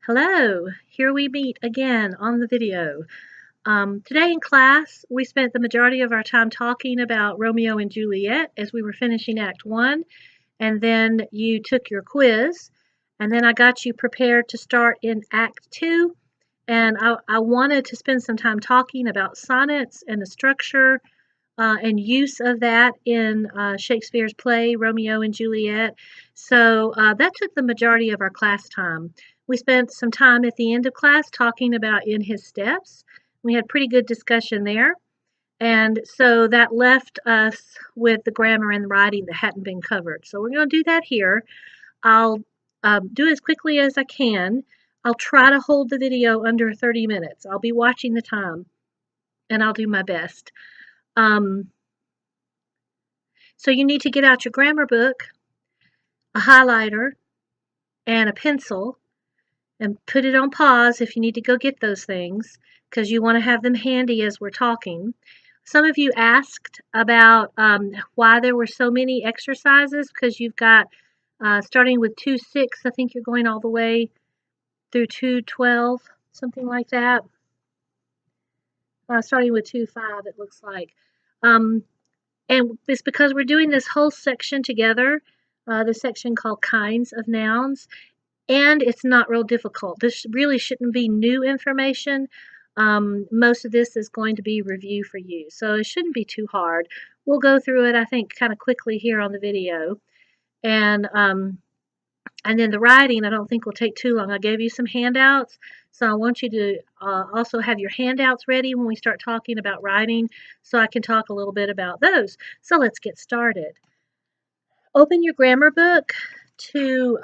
Hello, here we meet again on the video. Today in class, we spent the majority of our time talking about Romeo and Juliet as we were finishing Act 1, and then you took your quiz, and then I got you prepared to start in Act 2, and I wanted to spend some time talking about sonnets and the structure and use of that in Shakespeare's play, Romeo and Juliet. So that took the majority of our class time. We spent some time at the end of class talking about In His Steps. We had pretty good discussion there. And so that left us with the grammar and writing that hadn't been covered. So we're going to do that here. I'll do as quickly as I can. I'll try to hold the video under 30 minutes. I'll be watching the time, and I'll do my best. So you need to get out your grammar book, a highlighter, and a pencil, and put it on pause if you need to go get those things, because you want to have them handy as we're talking. Some of you asked about why there were so many exercises, because you've got, starting with 2-6, I think you're going all the way through 2-12, something like that. Starting with 2-5, it looks like. And it's because we're doing this whole section together, the section called Kinds of Nouns, and it's not real difficult. This really shouldn't be new information. Most of this is going to be review for you, so it shouldn't be too hard. We'll go through it, I think, kind of quickly here on the video. And then the writing, I don't think will take too long. I gave you some handouts, so I want you to also have your handouts ready when we start talking about writing, so I can talk a little bit about those. So let's get started. Open your grammar book to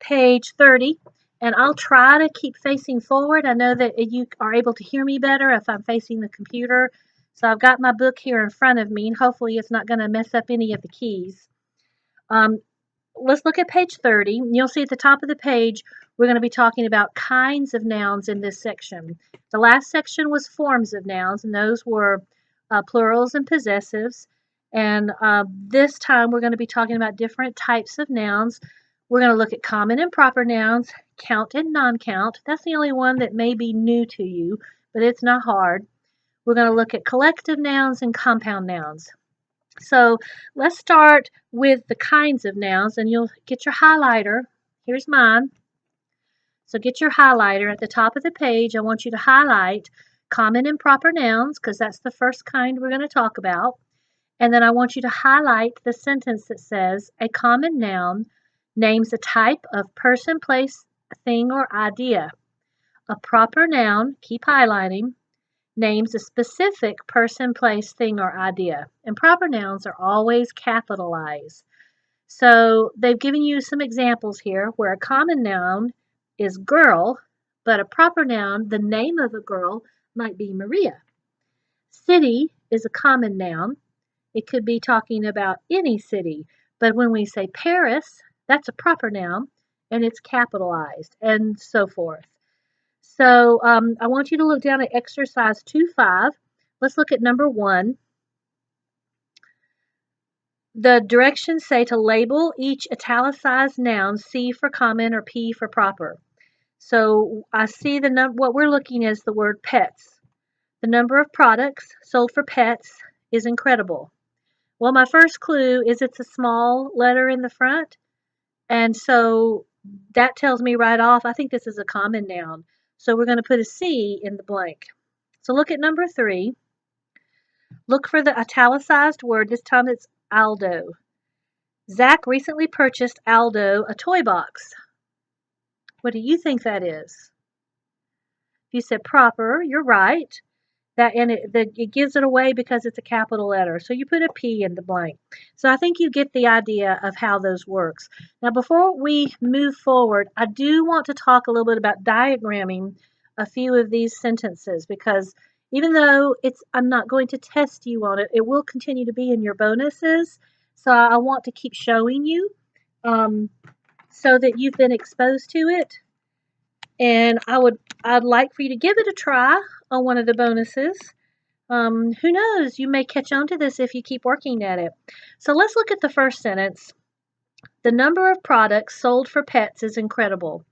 page 30, and I'll try to keep facing forward. I know that you are able to hear me better if I'm facing the computer, so I've got my book here in front of me, and hopefully it's not going to mess up any of the keys. Let's look at page 30. You'll see at the top of the page, we're going to be talking about kinds of nouns in this section. The last section was forms of nouns, and those were plurals and possessives. And this time, we're going to be talking about different types of nouns. We're going to look at common and proper nouns, count and non-count. That's the only one that may be new to you, but it's not hard. We're going to look at collective nouns and compound nouns. So let's start with the kinds of nouns, and you'll get your highlighter. Here's mine. So get your highlighter at the top of the page. I want you to highlight common and proper nouns, because that's the first kind we're going to talk about. And then I want you to highlight the sentence that says, a common noun names a type of person, place, thing, or idea. A proper noun, keep highlighting, names a specific person, place, thing, or idea. And proper nouns are always capitalized. So they've given you some examples here where a common noun is girl, but a proper noun, the name of a girl, might be Maria. City is a common noun. It could be talking about any city, but when we say Paris, that's a proper noun, and it's capitalized, and so forth. So I want you to look down at exercise 2.5. Let's look at number 1. The directions say to label each italicized noun, C for common or P for proper. So I see what we're looking at is the word pets. The number of products sold for pets is incredible. Well, my first clue is it's a small letter in the front, and so that tells me right off, I think this is a common noun. So we're going to put a C in the blank. So look at number 3. Look for the italicized word. This time it's Aldo. Zach recently purchased Aldo a toy box. What do you think that is? If you said proper, you're right. It gives it away because it's a capital letter. So you put a P in the blank. So I think you get the idea of how those works. Now before we move forward, I do want to talk a little bit about diagramming a few of these sentences, because even though I'm not going to test you on it, it will continue to be in your bonuses. So I want to keep showing you so that you've been exposed to it. And I'd like for you to give it a try on one of the bonuses. Who knows, you may catch on to this if you keep working at it. So let's look at the first sentence. The number of products sold for pets is incredible.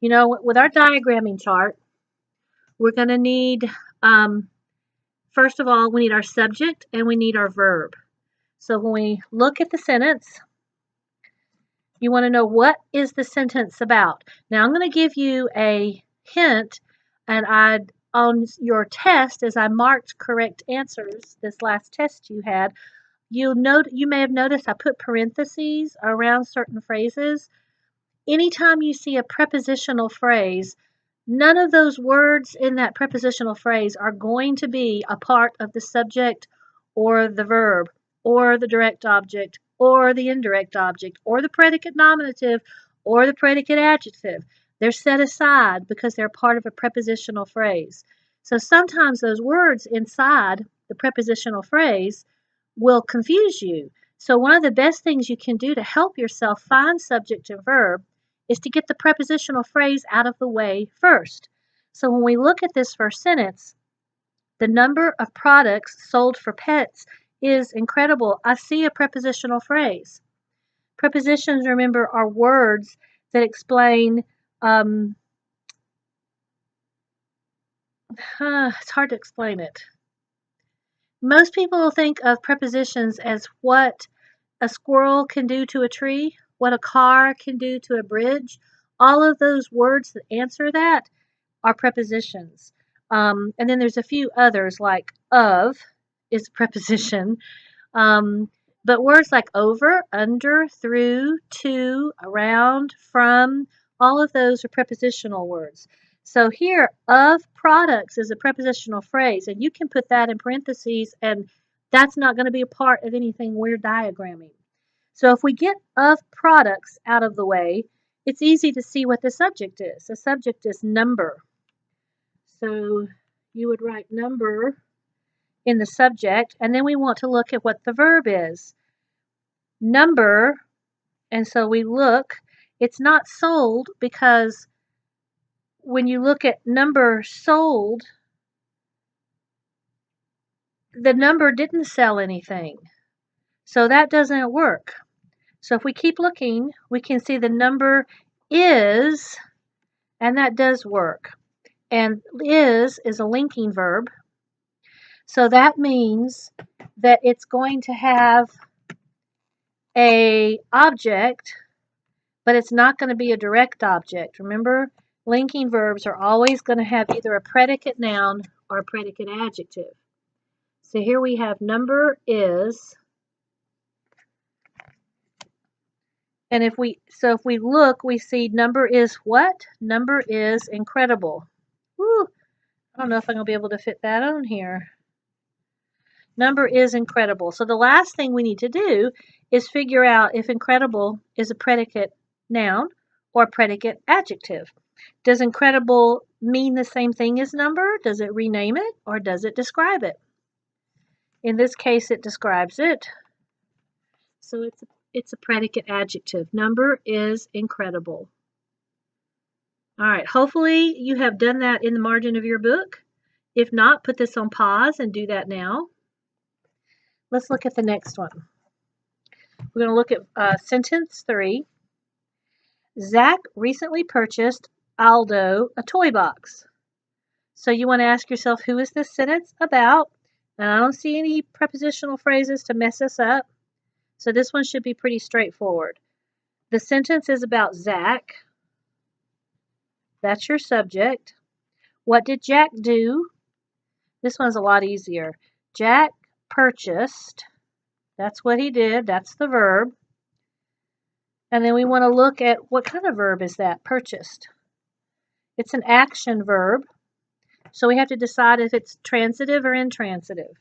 You know, with our diagramming chart, we're going to need, first of all, we need our subject and we need our verb. So when we look at the sentence, you want to know what is the sentence about. Now I'm going to give you a hint, and on your test, as I marked correct answers, this last test you had, you may have noticed I put parentheses around certain phrases. Anytime you see a prepositional phrase, none of those words in that prepositional phrase are going to be a part of the subject or the verb or the direct object or the indirect object or the predicate nominative or the predicate adjective. They're set aside because they're part of a prepositional phrase. So sometimes those words inside the prepositional phrase will confuse you. So one of the best things you can do to help yourself find subject and verb is to get the prepositional phrase out of the way first. So when we look at this first sentence, the number of products sold for pets is incredible. I see a prepositional phrase. Prepositions, remember, are words that explain, it's hard to explain it. Most people think of prepositions as what a squirrel can do to a tree, what a car can do to a bridge. All of those words that answer that are prepositions. And then there's a few others like of is a preposition. But words like over, under, through, to, around, from, all of those are prepositional words. So here, of products is a prepositional phrase, and you can put that in parentheses, and that's not going to be a part of anything we're diagramming. So if we get of products out of the way, it's easy to see what the subject is. The subject is number. So you would write number in the subject, and then we want to look at what the verb is. Number, and so we look, it's not sold because when you look at number sold, the number didn't sell anything. So that doesn't work. So if we keep looking, we can see the number is, and that does work. And is a linking verb. So that means that it's going to have a object, but it's not going to be a direct object. Remember, linking verbs are always going to have either a predicate noun or a predicate adjective. So here we have number is, and if we look, we see number is what? Number is incredible. Woo, I don't know if I'm going to be able to fit that on here. Number is incredible. So the last thing we need to do is figure out if incredible is a predicate noun or predicate adjective. Does incredible mean the same thing as number? Does it rename it or does it describe it? In this case, it describes it. So it's a predicate adjective. Number is incredible. All right, hopefully you have done that in the margin of your book. If not, put this on pause and do that now. Let's look at the next one. We're going to look at sentence 3. Zach recently purchased Aldo a toy box. So you want to ask yourself, who is this sentence about? And I don't see any prepositional phrases to mess us up. So this one should be pretty straightforward. The sentence is about Zach. That's your subject. What did Jack do? This one's a lot easier. Jack purchased. That's what he did. That's the verb. And then we want to look at what kind of verb is that, purchased. It's an action verb. So we have to decide if it's transitive or intransitive.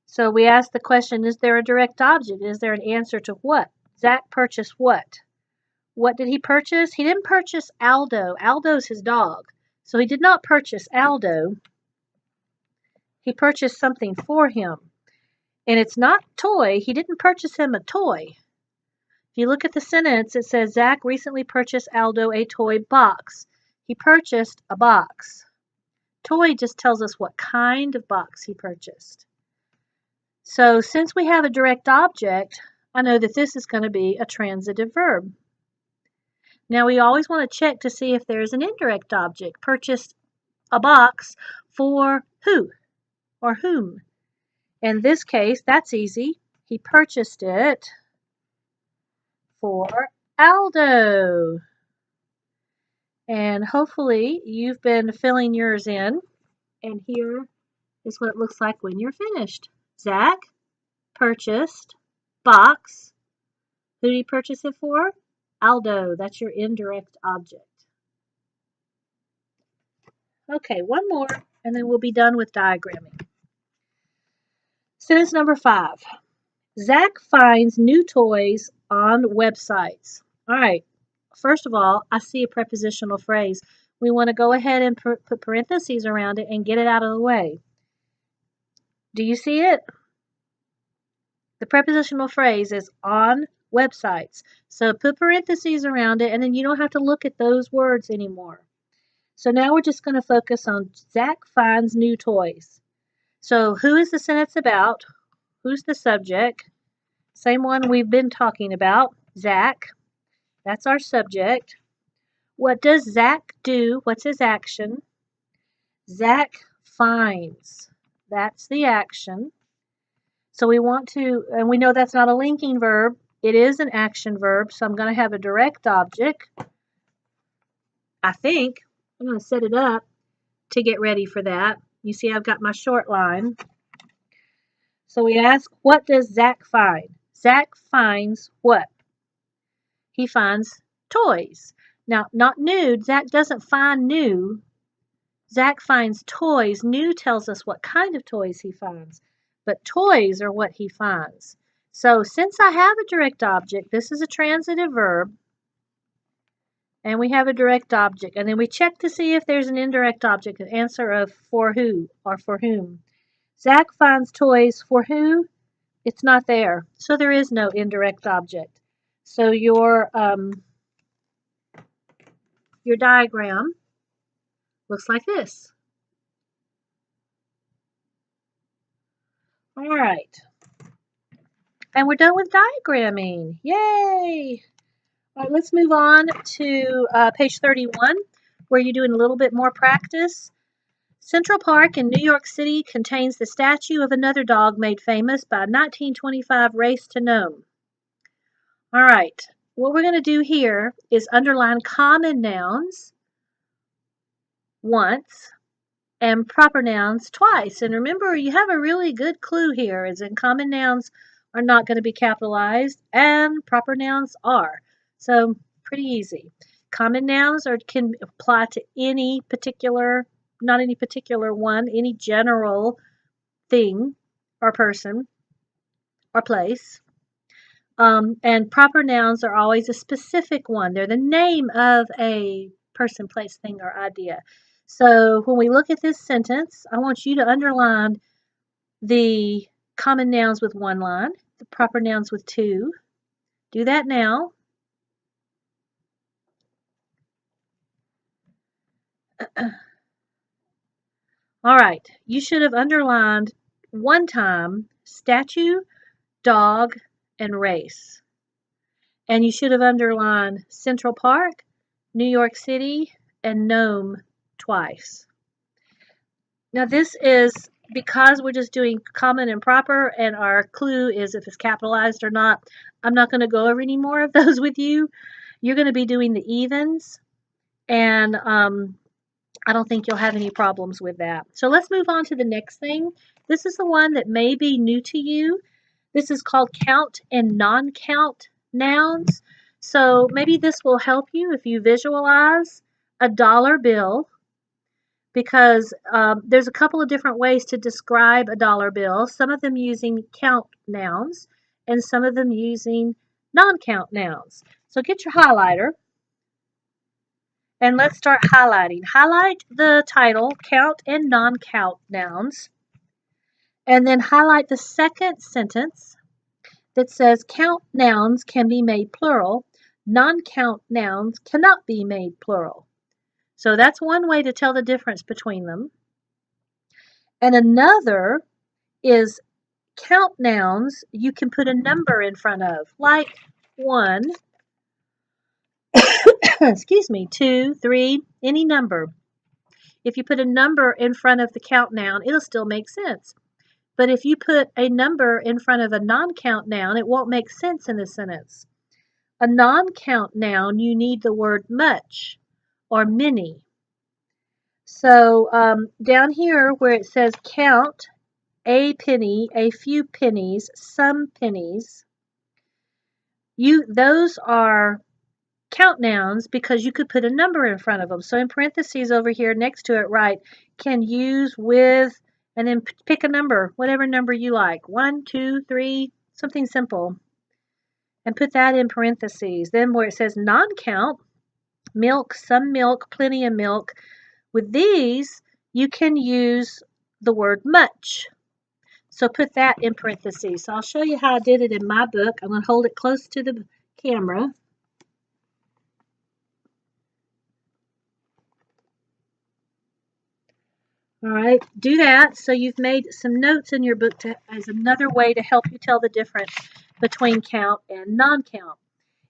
So we ask the question, is there a direct object? Is there an answer to what? Zach purchased what? What did he purchase? He didn't purchase Aldo. Aldo's his dog. So he did not purchase Aldo. He purchased something for him. And it's not toy. He didn't purchase him a toy. If you look at the sentence, it says Zach recently purchased Aldo a toy box. He purchased a box. Toy just tells us what kind of box he purchased. So since we have a direct object, I know that this is going to be a transitive verb. Now we always want to check to see if there's an indirect object. Purchased a box for who or whom? In this case, that's easy. He purchased it for Aldo. And hopefully you've been filling yours in. And here is what it looks like when you're finished. Zach purchased box. Who did he purchase it for? Aldo. That's your indirect object. Okay, one more, and then we'll be done with diagramming. Sentence number 5. Zach finds new toys on websites. All right, first of all, I see a prepositional phrase. We want to go ahead and put parentheses around it and get it out of the way. Do you see it? The prepositional phrase is on websites. So put parentheses around it, and then you don't have to look at those words anymore. So now we're just going to focus on Zach finds new toys. So who is the sentence about? Who's the subject? Same one we've been talking about, Zach. That's our subject. What does Zach do? What's his action? Zach finds. That's the action. So we want to, and we know that's not a linking verb. It is an action verb, so I'm going to have a direct object. I think I'm going to set it up to get ready for that. You see I've got my short line. So we ask, what does Zach find? Zach finds what? He finds toys. Now, not new. Zach doesn't find new. Zach finds toys. New tells us what kind of toys he finds. But toys are what he finds. So since I have a direct object, this is a transitive verb. And we have a direct object. And then we check to see if there's an indirect object, an answer of for who or for whom. Zach finds toys for who? It's not there. So there is no indirect object. So your diagram looks like this. All right. And we're done with diagramming. Yay! All right, let's move on to page 31, where you're doing a little bit more practice. Central Park in New York City contains the statue of another dog made famous by a 1925 race to Nome. All right, what we're going to do here is underline common nouns once and proper nouns twice. And remember, you have a really good clue here, is in common nouns are not going to be capitalized and proper nouns are. So pretty easy. Common nouns can apply to any particular, not any particular one, any general thing or person or place. And proper nouns are always a specific one. They're the name of a person, place, thing, or idea. So when we look at this sentence, I want you to underline the common nouns with one line, the proper nouns with two. Do that now. All right, you should have underlined one time statue, dog, and race. And you should have underlined Central Park, New York City, and Nome twice. Now this is because we're just doing common and proper, and our clue is if it's capitalized or not. I'm not going to go over any more of those with you. You're going to be doing the evens, and I don't think you'll have any problems with that. So let's move on to the next thing. This is the one that may be new to you. This is called count and non-count nouns. So maybe this will help you if you visualize a dollar bill, because there's a couple of different ways to describe a dollar bill, some of them using count nouns and some of them using non-count nouns. So get your highlighter and let's start highlighting. Highlight the title, count and non-count nouns, and then highlight the second sentence that says count nouns can be made plural, non-count nouns cannot be made plural. So that's one way to tell the difference between them. And another is count nouns you can put a number in front of, like 1, excuse me, 2, 3, any number. If you put a number in front of the count noun, it'll still make sense. But if you put a number in front of a non-count noun, it won't make sense in the sentence. A non-count noun, you need the word much or many. So down here where it says count, a penny, a few pennies, some pennies, those are count nouns because you could put a number in front of them. So in parentheses over here next to it, write can use with, and then pick a number, whatever number you like, 1, 2, 3, something simple, and put that in parentheses. Then where it says non-count, milk, some milk, plenty of milk, with these you can use the word much. So put that in parentheses. So I'll show you how I did it in my book. I'm going to hold it close to the camera. All right, do that. So you've made some notes in your book as another way to help you tell the difference between count and non-count.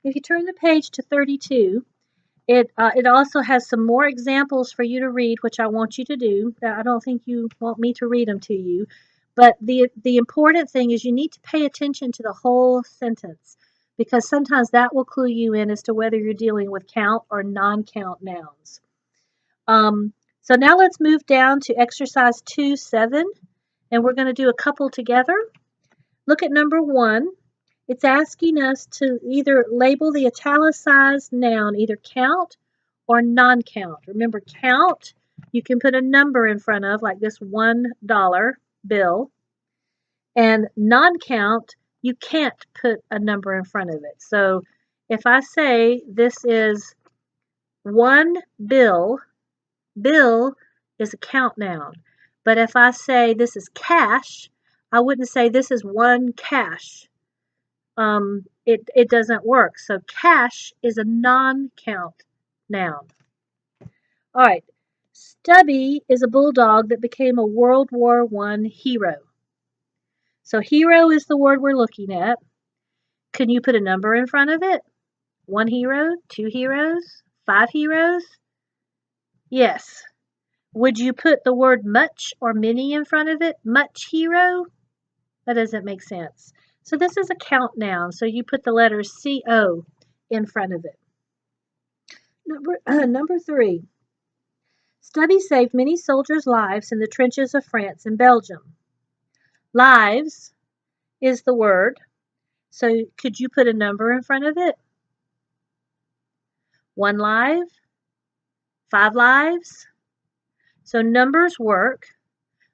If you turn the page to 32, it also has some more examples for you to read, which I want you to do. I don't think you want me to read them to you, but the important thing is you need to pay attention to the whole sentence because sometimes that will clue you in as to whether you're dealing with count or non-count nouns. So now let's move down to exercise 2-7, and we're going to do a couple together. Look at number 1. It's asking us to either label the italicized noun either count or non-count. Remember, count, you can put a number in front of, like this $1 bill. And non-count, you can't put a number in front of it. So if I say this is 1 bill, bill is a count noun. But if I say this is cash, I wouldn't say this is 1 cash. It doesn't work. So cash is a non-count noun. All right. Stubby is a bulldog that became a World War I hero. So hero is the word we're looking at. Can you put a number in front of it? 1 hero, 2 heroes, 5 heroes? Yes. Would you put the word much or many in front of it? Much hero? That doesn't make sense. So this is a count noun, so you put the letter CO in front of it. Number 3. Stubby saved many soldiers' lives in the trenches of France and Belgium. Lives is the word, so could you put a number in front of it? 1 life? 5 lives? So numbers work,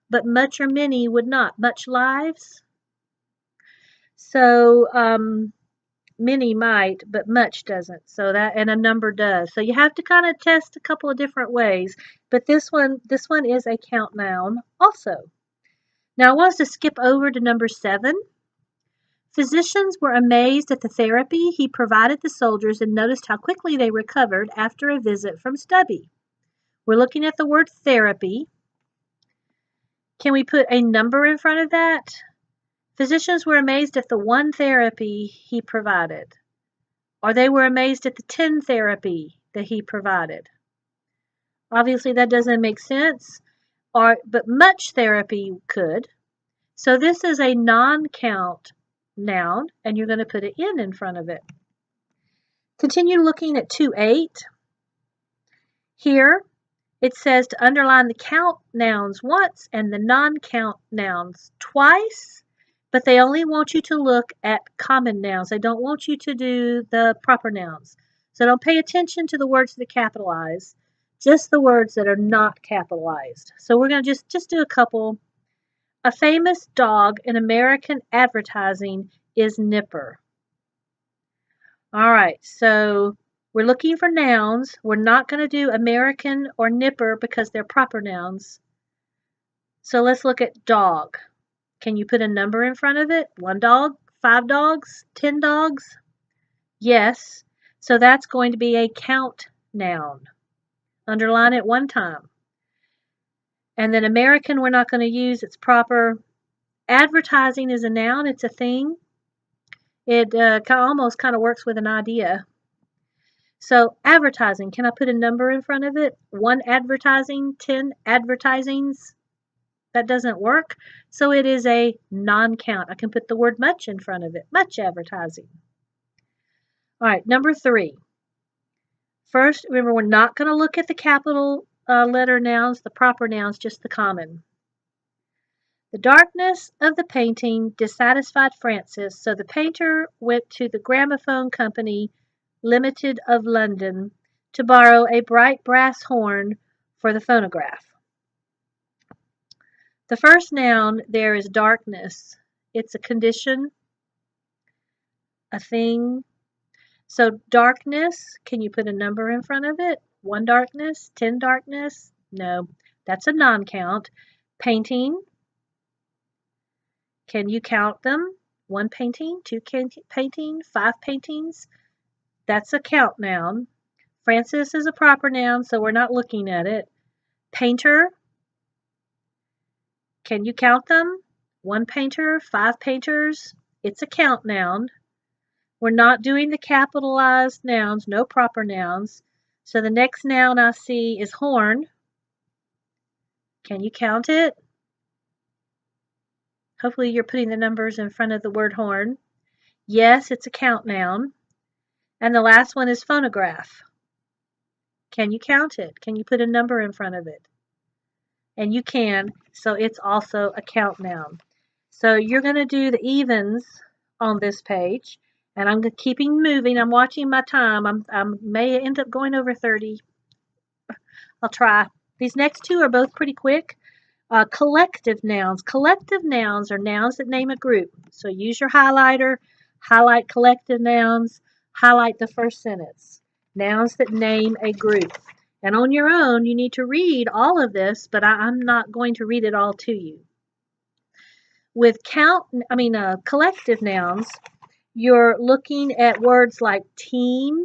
but much or many would not. Much lives? So many might, but much doesn't. So that, and a number does. So you have to kind of test a couple of different ways. But this one is a count noun also. Now I want us to skip over to number 7. Physicians were amazed at the therapy he provided the soldiers and noticed how quickly they recovered after a visit from Stubby. We're looking at the word therapy. Can we put a number in front of that? Physicians were amazed at the 1 therapy he provided, or they were amazed at the 10 therapy that he provided. Obviously, that doesn't make sense, but much therapy could. So this is a non-count noun, and you're going to put an N in front of it. Continue looking at 2-8. Here, it says to underline the count nouns once and the non-count nouns twice, but they only want you to look at common nouns. They don't want you to do the proper nouns. So don't pay attention to the words that are capitalized, just the words that are not capitalized. So we're going to just do a couple. A famous dog in American advertising is Nipper. All right, so we're looking for nouns. We're not going to do American or Nipper because they're proper nouns. So let's look at dog. Can you put a number in front of it? 1 dog? 5 dogs? 10 dogs? Yes. So that's going to be a count noun. Underline it 1 time. And then American we're not going to use. It's proper. Advertising is a noun. It's a thing. It almost kind of works with an idea. So advertising, can I put a number in front of it? 1 advertising, 10 advertisings? That doesn't work. So it is a non-count. I can put the word much in front of it. Much advertising. All right, number 3. First, remember, we're not going to look at the capital letter nouns, the proper nouns, just the common. The darkness of the painting dissatisfied Francis, so the painter went to the Gramophone Company Limited of London to borrow a bright brass horn for the phonograph. The first noun there is darkness. It's a condition, a thing. So darkness, can you put a number in front of it? 1 darkness, 10 darkness? No, that's a non-count. Painting, can you count them? 1 painting, 2 painting, 5 paintings? That's a count noun. Francis is a proper noun, so we're not looking at it. Painter, can you count them? 1 painter, 5 painters? It's a count noun. We're not doing the capitalized nouns, no proper nouns. So the next noun I see is horn. Can you count it? Hopefully you're putting the numbers in front of the word horn. Yes, it's a count noun. And the last one is phonograph. Can you count it? Can you put a number in front of it? And you can, so it's also a count noun. So you're going to do the evens on this page. And I'm keeping moving. I'm watching my time. I may end up going over 30. I'll try. These next 2 are both pretty quick. Collective nouns. Collective nouns are nouns that name a group. So use your highlighter, highlight collective nouns, highlight the first sentence. Nouns that name a group. And on your own, you need to read all of this, but I'm not going to read it all to you. With collective nouns, you're looking at words like team,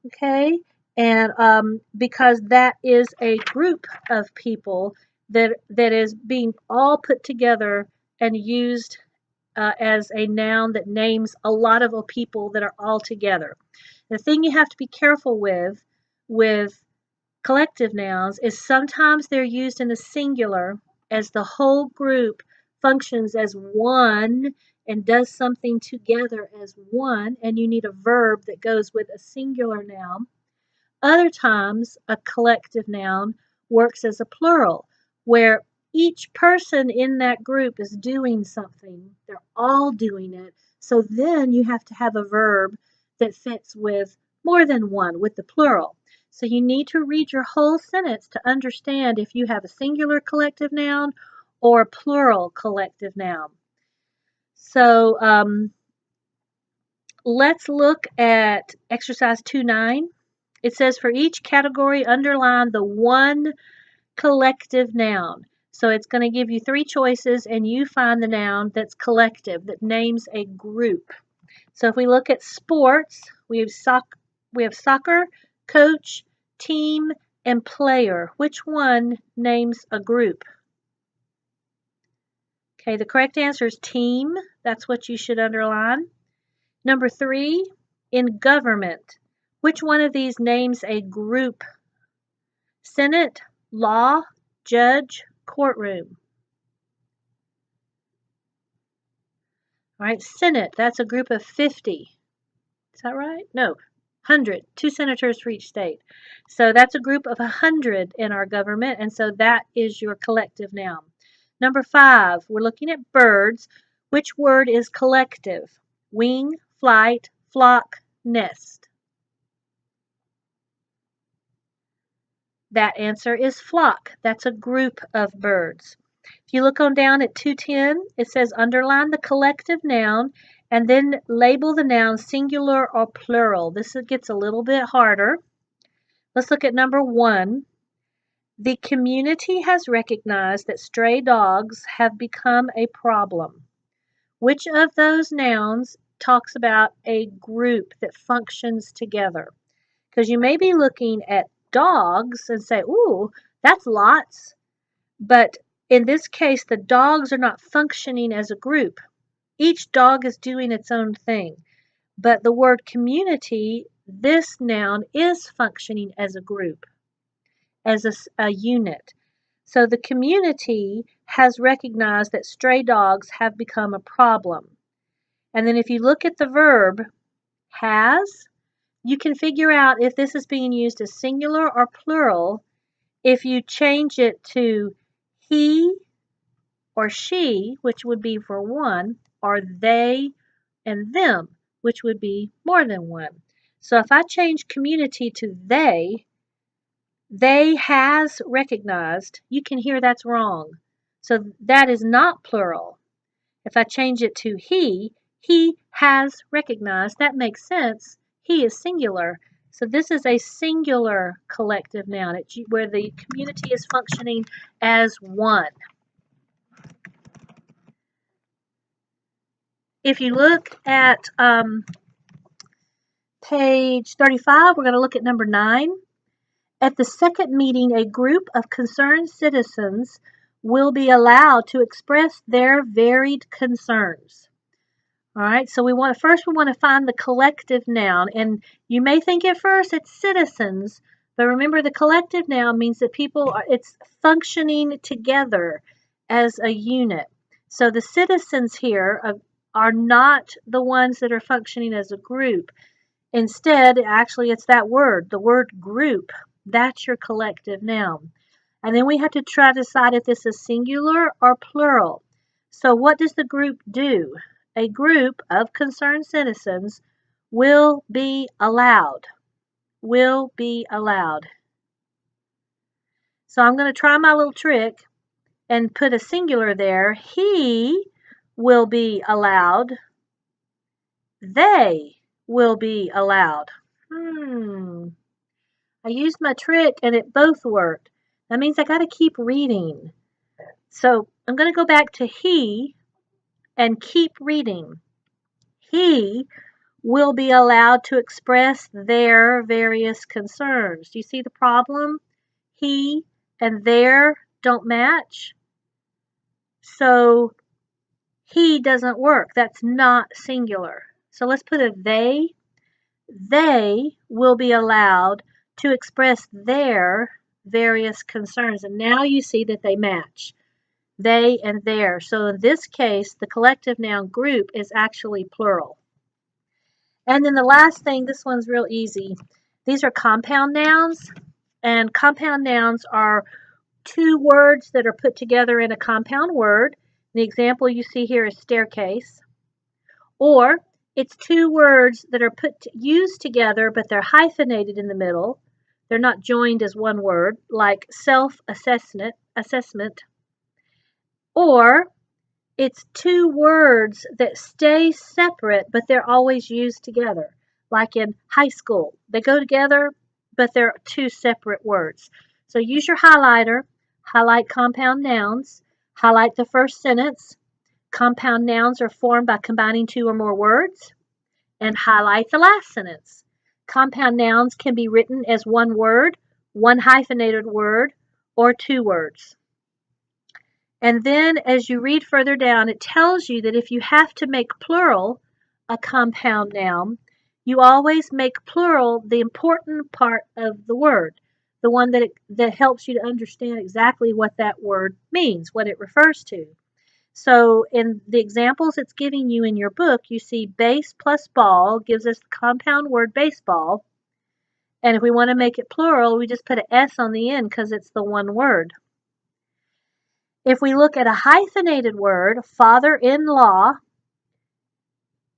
okay? And because that is a group of people that is being all put together and used as a noun that names a lot of people that are all together. The thing you have to be careful with collective nouns is sometimes they're used in the singular as the whole group functions as one and does something together as one, and you need a verb that goes with a singular noun. Other times, a collective noun works as a plural, where each person in that group is doing something. They're all doing it. So then you have to have a verb that fits with more than one, with the plural. So you need to read your whole sentence to understand if you have a singular collective noun or a plural collective noun. So let's look at exercise 2.9. It says for each category, underline the one collective noun. So it's going to give you 3 choices, and you find the noun that's collective, that names a group. So if we look at sports, we have soccer, coach, team, and player. Which one names a group? Okay, the correct answer is team. That's what you should underline. Number 3, in government. Which one of these names a group? Senate, law, judge, courtroom. All right, Senate, that's a group of 50. Is that right? No, 100. 2 senators for each state. So that's a group of 100 in our government, and so that is your collective noun. Number 5, we're looking at birds. Which word is collective? Wing, flight, flock, nest. That answer is flock. That's a group of birds. If you look on down at 210, it says underline the collective noun and then label the noun singular or plural. This gets a little bit harder. Let's look at number 1. The community has recognized that stray dogs have become a problem. Which of those nouns talks about a group that functions together? Because you may be looking at dogs and say, ooh, that's lots. But in this case, the dogs are not functioning as a group. Each dog is doing its own thing. But the word community, this noun is functioning as a group, as a unit. So the community has recognized that stray dogs have become a problem. And then if you look at the verb has, you can figure out if this is being used as singular or plural if you change it to he or she, which would be for one, or they and them, which would be more than one. So if I change community to they has recognized, you can hear that's wrong. So that is not plural. If I change it to he has recognized, that makes sense. He is singular. So this is a singular collective noun where the community is functioning as one. If you look at page 35, we're going to look at number 9. At the second meeting, a group of concerned citizens will be allowed to express their varied concerns. All right, so we want to find the collective noun, and you may think at first it's citizens, but remember the collective noun means that it's functioning together as a unit. So the citizens here are not the ones that are functioning as a group. Instead, actually, it's that word, the word group. That's your collective noun. And then we have to try to decide if this is singular or plural. So what does the group do? A group of concerned citizens will be allowed. Will be allowed. So I'm going to try my little trick and put a singular there. He will be allowed. They will be allowed. I used my trick and it both worked. That means I got to keep reading. So I'm going to go back to he and keep reading. He will be allowed to express their various concerns. Do you see the problem? He and their don't match. So he doesn't work. That's not singular. So let's put a they. They will be allowed to express their various concerns. And now you see that they match. They and their. So in this case, the collective noun group is actually plural. And then the last thing, this one's real easy. These are compound nouns. And compound nouns are two words that are put together in a compound word. The example you see here is staircase. Or it's two words that are used together, but they're hyphenated in the middle. They're not joined as one word, like self-assessment. Or it's two words that stay separate, but they're always used together. Like in high school, they go together, but they're two separate words. So use your highlighter, highlight compound nouns, highlight the first sentence. Compound nouns are formed by combining two or more words, and highlight the last sentence. Compound nouns can be written as one word, one hyphenated word, or two words. And then as you read further down, it tells you that if you have to make plural a compound noun, you always make plural the important part of the word, the one that helps you to understand exactly what that word means, what it refers to. So in the examples it's giving you in your book, you see base plus ball gives us the compound word baseball. And if we want to make it plural, we just put an S on the end because it's the one word. If we look at a hyphenated word, father-in-law,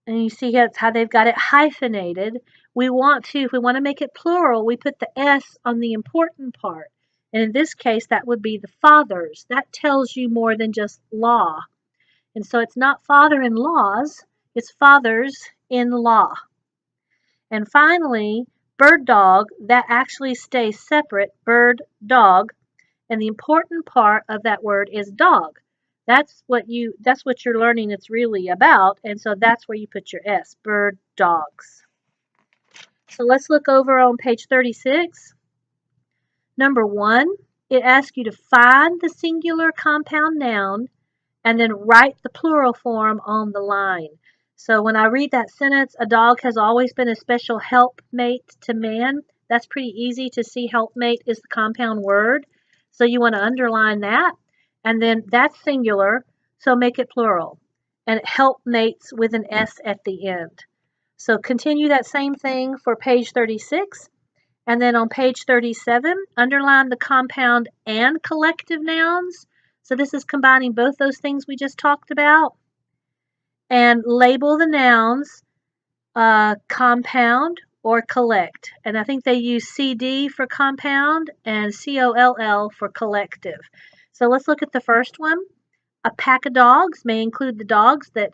and you see how they've got it hyphenated, if we want to make it plural, we put the S on the important part. And in this case, that would be the fathers. That tells you more than just law. And so it's not father-in-laws, it's fathers-in-law. And finally, bird dog, that actually stays separate, bird dog. And the important part of that word is dog. That's what you're learning it's really about. And so that's where you put your S, bird dogs. So let's look over on page 36. Number 1, it asks you to find the singular compound noun and then write the plural form on the line. So when I read that sentence, a dog has always been a special helpmate to man. That's pretty easy to see. Helpmate is the compound word. So you want to underline that. And then that's singular, so make it plural. And helpmates with an S at the end. So continue that same thing for page 36. And then on page 37, underline the compound and collective nouns. So this is combining both those things we just talked about. And label the nouns compound or collect. And I think they use CD for compound and COLL for collective. So let's look at the first one. A pack of dogs may include dogs that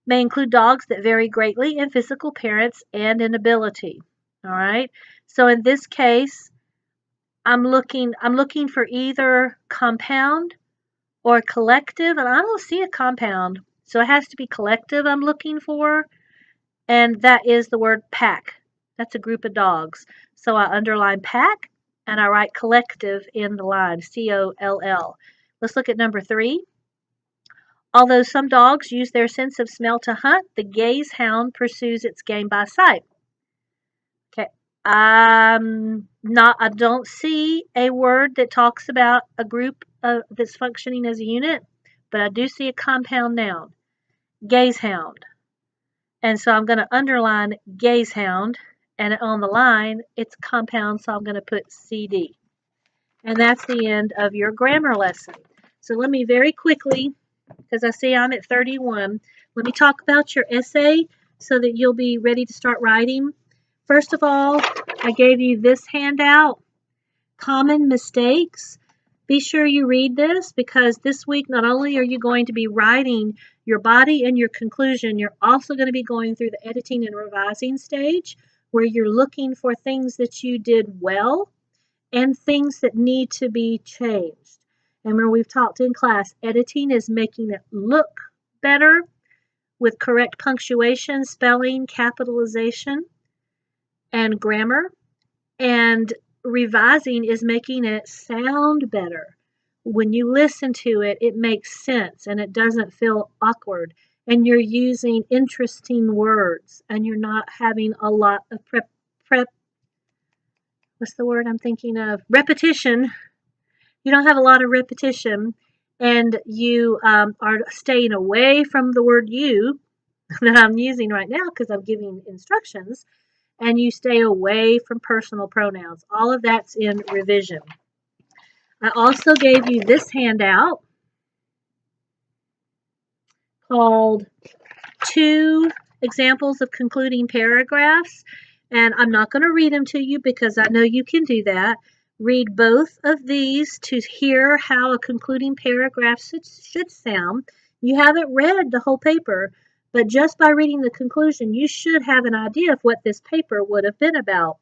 vary greatly in physical appearance and in ability. All right. So in this case, I'm looking for either compound or collective, and I don't see a compound. So it has to be collective I'm looking for, and that is the word pack. That's a group of dogs. So I underline pack and I write collective in the line, COLL. Let's look at number 3. Although some dogs use their sense of smell to hunt, the gaze hound pursues its game by sight. Okay. I don't see a word that talks about a group that's functioning as a unit, but I do see a compound noun, gaze hound. And so I'm going to underline gaze hound, and on the line it's compound, so I'm going to put CD. And that's the end of your grammar lesson. So let me very quickly, because I see I'm at 31, let me talk about your essay so that you'll be ready to start writing. First of all, I gave you this handout, Common Mistakes. Be sure you read this, because this week not only are you going to be writing your body and your conclusion, you're also going to be going through the editing and revising stage, where you're looking for things that you did well and things that need to be changed. And remember, we've talked in class, editing is making it look better with correct punctuation, spelling, capitalization, and grammar. And revising is making it sound better. When you listen to it, it makes sense and it doesn't feel awkward. And you're using interesting words and you're not having a lot of what's the word I'm thinking of? Repetition. You don't have a lot of repetition, and you are staying away from the word you that I'm using right now because I'm giving instructions, and you stay away from personal pronouns. All of that's in revision. I also gave you this handout called 2 examples of concluding paragraphs, and I'm not going to read them to you because I know you can do that. Read both of these to hear how a concluding paragraph should sound. You haven't read the whole paper, but just by reading the conclusion, you should have an idea of what this paper would have been about.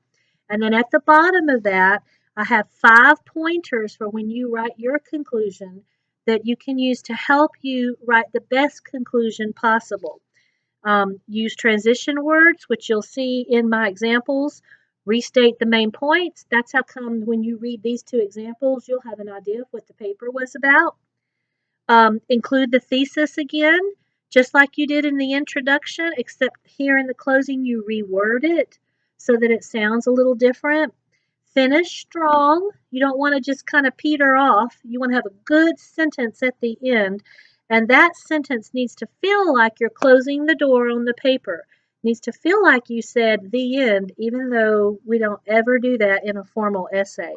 And then at the bottom of that, I have 5 pointers for when you write your conclusion that you can use to help you write the best conclusion possible. Use transition words, which you'll see in my examples. Restate the main points. That's how come when you read these 2 examples, you'll have an idea of what the paper was about. Include the thesis again, just like you did in the introduction, except here in the closing you reword it so that it sounds a little different. Finish strong. You don't want to just kind of peter off. You want to have a good sentence at the end, and that sentence needs to feel like you're closing the door on the paper. Needs to feel like you said the end, even though we don't ever do that in a formal essay.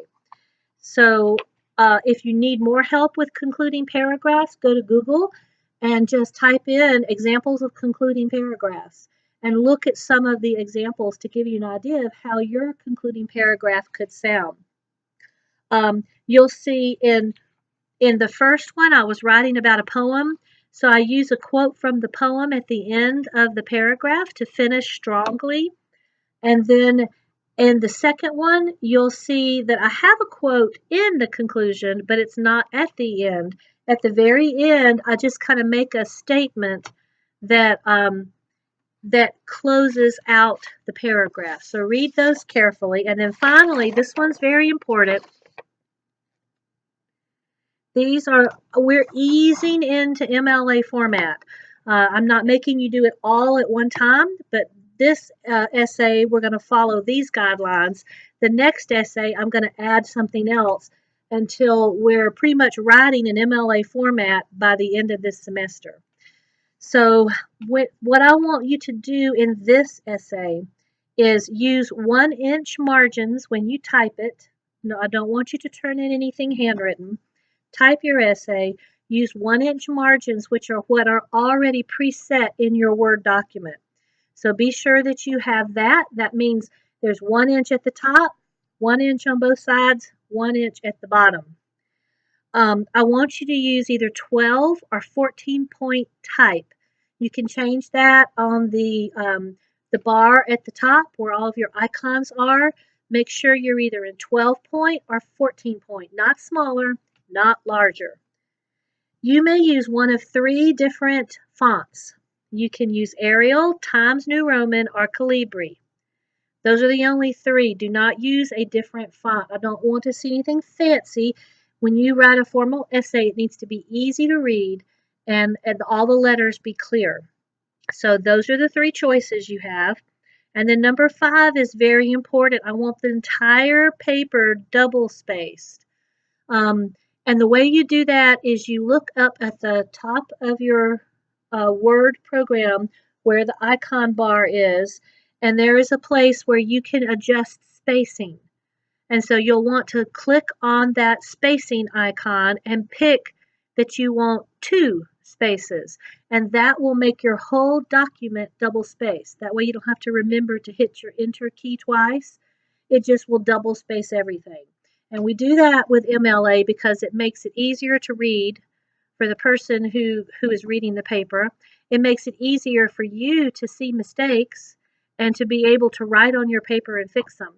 So if you need more help with concluding paragraphs, go to Google and just type in examples of concluding paragraphs and look at some of the examples to give you an idea of how your concluding paragraph could sound. You'll see in the first one, I was writing about a poem. So I use a quote from the poem at the end of the paragraph to finish strongly. And then in the second one, you'll see that I have a quote in the conclusion, but it's not at the end. At the very end, I just kind of make a statement that that closes out the paragraph. So read those carefully. And then finally, this one's very important. We're easing into MLA format. I'm not making you do it all at one time, but this essay, we're going to follow these guidelines. The next essay, I'm going to add something else until we're pretty much writing an MLA format by the end of this semester. So what I want you to do in this essay is use 1-inch margins when you type it. No, I don't want you to turn in anything handwritten. Type your essay. Use 1-inch margins, which are what are already preset in your Word document. So be sure that you have that. That means there's 1 inch at the top, 1 inch on both sides, 1 inch at the bottom. I want you to use either 12 or 14 point type. You can change that on the bar at the top where all of your icons are. Make sure you're either in 12 point or 14 point, not smaller, not larger. You may use one of 3 different fonts. You can use Arial, Times New Roman, or Calibri. Those are the only 3. Do not use a different font. I don't want to see anything fancy. When you write a formal essay, it needs to be easy to read and all the letters be clear. So those are the 3 choices you have. And then number 5 is very important. I want the entire paper double spaced. And the way you do that is you look up at the top of your Word program where the icon bar is, and there is a place where you can adjust spacing. And so you'll want to click on that spacing icon and pick that you want 2 spaces. And that will make your whole document double spaced. That way you don't have to remember to hit your enter key twice. It just will double space everything. And we do that with MLA because it makes it easier to read for the person who is reading the paper. It makes it easier for you to see mistakes and to be able to write on your paper and fix them.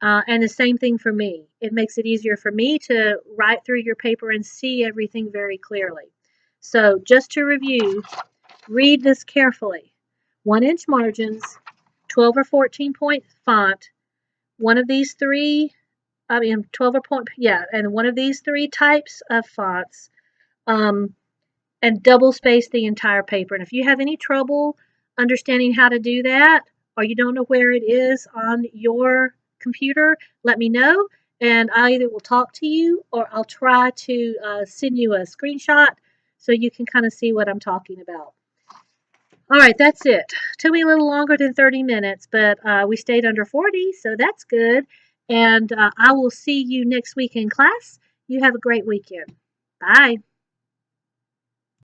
And the same thing for me. It makes it easier for me to write through your paper and see everything very clearly. So just to review, read this carefully. 1-inch margins, 12 or 14 point font, one of these 3 12 or point, yeah, and one of these 3 types of fonts, and double space the entire paper. And if you have any trouble understanding how to do that, or you don't know where it is on your computer, let me know, and I either will talk to you or I'll try to send you a screenshot so you can kind of see what I'm talking about. All right, that's it. Took me a little longer than 30 minutes, but we stayed under 40, so that's good. And I will see you next week in class. You have a great weekend. Bye.